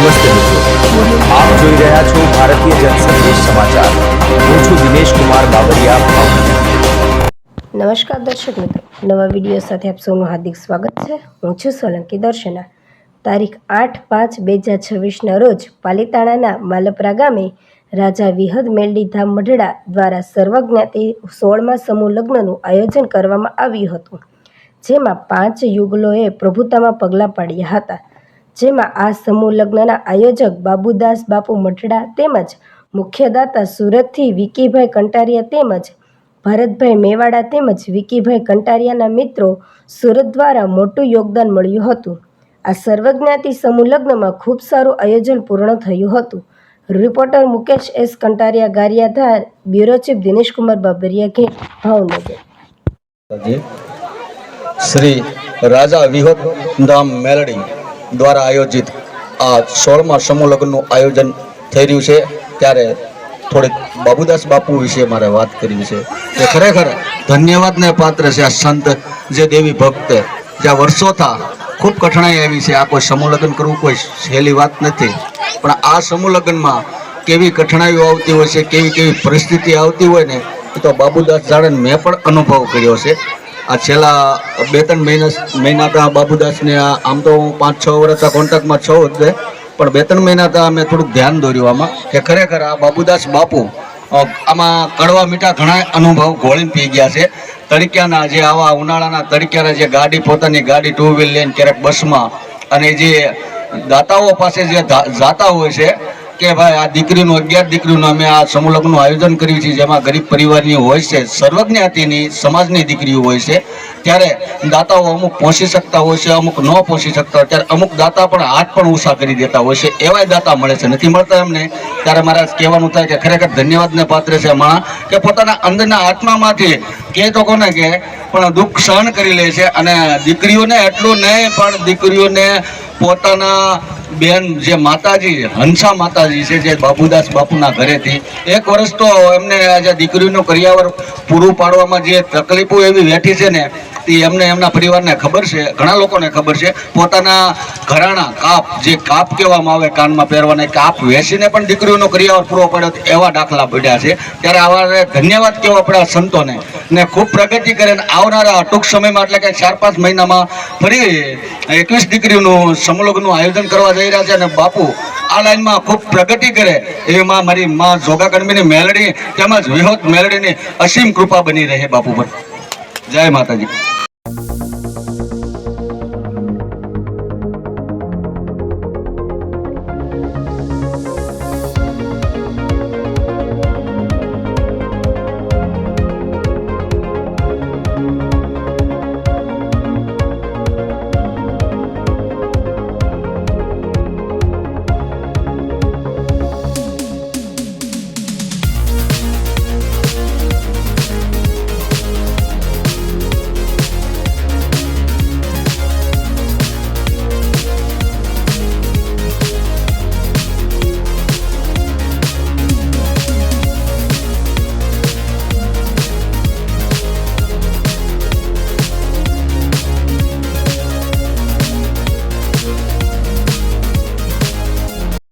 નમસ્તે મિત્રો, આપ જોઈ રહ્યા છો ભારતીય જનસંદેશ સમાચાર। હું છું દિનેશ કુમાર બાબરિયા, ભાવનગર। નમસ્કાર દર્શક મિત્રો, નવા વિડીયો સાથે આપ સૌનું હાર્દિક સ્વાગત છે। હું છું સોલંકી દર્શના। તારીખ 8/5/2026ના રોજ પાલીતાણાના માલપરા ગામે રાજા વિહદ મેલડીધામ મઢડા દ્વારા સર્વજ્ઞાતિ 16મા સમૂહ લગ્નનું આયોજન કરવામાં આવ્યું હતું, જેમાં 5 યુગલોએ પ્રભુતામાં પગલાં પાડ્યા હતા। જેમાં આ સમૂહ લગ્નના આયોજક બાબુદાસ બાપુ મઢડા તેમજ મુખ્ય દાતા સુરતથી વિકીભાઈ કંટારિયા તેમજ ભરતભાઈ મેવાડા તેમજ વિકીભાઈ કંટારિયાના મિત્રો સુરત દ્વારા મોટું યોગદાન મળ્યું હતું। આ સર્વજ્ઞાતિ સમૂહ લગ્નમાં ખૂબ સારું આયોજન પૂર્ણ થયું હતું। Reporter Mukesh S Kantariya, Gariadhar, bureau chief Dinesh Kumar Babariya, ઘેર, ભાવનગર। શ્રી રાજા વિહદ ધામ મેલડી દ્વારા આયોજિત આ 16મા સમૂહ લગ્નનું આયોજન થઈ રહ્યું છે, ત્યારે થોડીક બાબુદાસ બાપુ વિશે મારે વાત કરવી છે કે ખરેખર ધન્યવાદને પાત્ર છે આ સંત જે દેવી ભક્ત, જ્યાં વર્ષોથી ખૂબ કઠણાઈ આવી છે। આ કોઈ સમૂહ લગ્ન કરવું કોઈ સહેલી વાત નથી, પણ આ સમૂહ લગ્નમાં કેવી કઠણાઈઓ આવતી હોય છે, કેવી પરિસ્થિતિ આવતી હોય ને, એ તો બાબુદાસ જાણે મેં પણ અનુભવ કર્યો છે। આ છેલ્લા 2-3 મહિના તો બાબુદાસને આમ તો હું 5-6 વર્ષના કોન્ટેક્ટમાં છું જ, પણ 2-3 મહિના તો મેં થોડુંક ધ્યાન દોર્યું આમાં કે ખરેખર આ બાબુદાસ બાપુ આમાં કડવા મીઠા ઘણા અનુભવ ઘોળીને પી ગયા છે। તડક્યાના જે આવા ઉનાળાના તડક્યાના જે ગાડી, પોતાની ગાડી 2 વ્હીલ લઈને ક્યારેક બસમાં, અને જે દાતાઓ પાસે જે જાતા હોય છે કે ભાઈ આ દીકરીનું 11 દીકરીનું અમે આ સમૂહ લગ્નનું આયોજન કર્યું છે, જેમાં ગરીબ પરિવારની હોય છે, સર્વજ્ઞાતિની સમાજની દીકરીઓ હોય છે, ત્યારે દાતાઓ અમુક પહોંચી શકતા હોય છે, અમુક ન પહોંચી શકતા હોય, ત્યારે અમુક દાતા પણ હાથ પણ ઊંચા કરી દેતા હોય છે, એવાય દાતા મળે છે, નથી મળતા એમને। ત્યારે મારે કહેવાનું થાય કે ખરેખર ધન્યવાદને પાત્ર છે માણસ કે પોતાના અંદરના આત્મામાંથી કે તો કોને કે પણ દુઃખ સહન કરી લે છે, અને દીકરીઓને એટલું નહીં પણ દીકરીઓને પોતાના બેન જે માતાજી હંસા માતાજી છે, જે બાબુદાસ બાપુના ઘરેથી 1 વર્ષ તો એમને આજે દીકરીનું કરિયાવર પૂરું પાડવામાં જે તકલીફો એવી વેઠી છે ને, એ એમને એમના પરિવારને ખબર છે, ઘણા લોકોને ખબર છે। પોતાના ઘરાણા કાપ, જે કાપ કહેવામાં આવે કાનમાં પહેરવાના, કાપ વેચીને પણ દીકરીઓનો કરિયાવર પૂરો પાડ્યો, એવા દાખલા પડ્યા છે। ત્યારે આવા ધન્યવાદ કહેવા પડે આ સંતોને, ને ખૂબ પ્રગતિ કરે, આવનારા ટૂંક સમયમાં એટલે કે 4-5 મહિનામાં ફરી 21 દીકરીઓનું સમૂહ લગ્નનું આયોજન કરવા જઈ રહ્યા છે, અને બાપુ આ લાઈનમાં ખૂબ પ્રગતિ કરે એમાં મારી માં જોગા કણબીની મેલડી તેમજ વિહોદ મેલડીની અસીમ કૃપા બની રહે બાપુ પર। જય માતાજી।